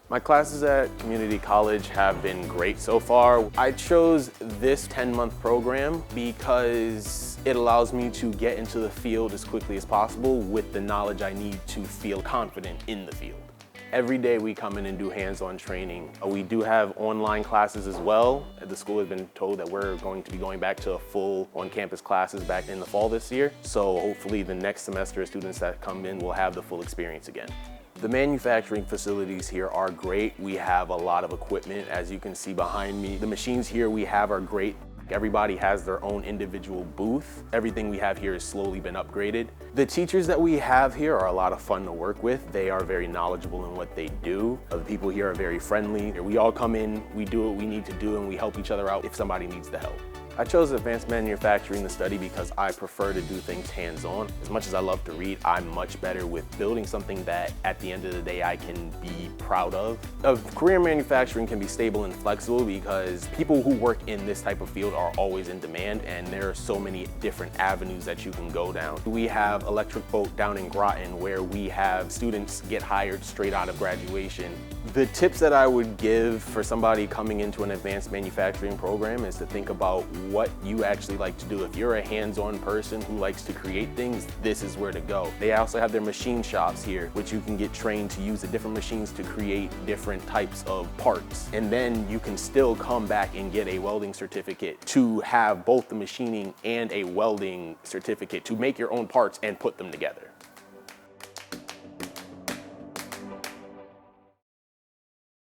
My classes at community college have been great so far. I chose this 10-month program because it allows me to get into the field as quickly as possible with the knowledge I need to feel confident in the field. Every day we come in and do hands-on training. We do have online classes as well. The school has been told that we're going to be going back to full on-campus classes back in the fall this year. So hopefully the next semester students that come in will have the full experience again. The manufacturing facilities here are great. We have a lot of equipment, as you can see behind me. The machines here we have are great. Everybody has their own individual booth. Everything we have here has slowly been upgraded. The teachers that we have here are a lot of fun to work with. They are very knowledgeable in what they do. The people here are very friendly. We all come in, we do what we need to do, and we help each other out if somebody needs the help. I chose advanced manufacturing to study because I prefer to do things hands-on. As much as I love to read, I'm much better with building something that at the end of the day I can be proud of. A career in manufacturing can be stable and flexible because people who work in this type of field are always in demand, and there are so many different avenues that you can go down. We have Electric Boat down in Groton where we have students get hired straight out of graduation. The tips that I would give for somebody coming into an advanced manufacturing program is to think about what you actually like to do. If you're a hands-on person who likes to create things, this is where to go. They also have their machine shops here, which you can get trained to use the different machines to create different types of parts. And then you can still come back and get a welding certificate to have both the machining and a welding certificate to make your own parts and put them together.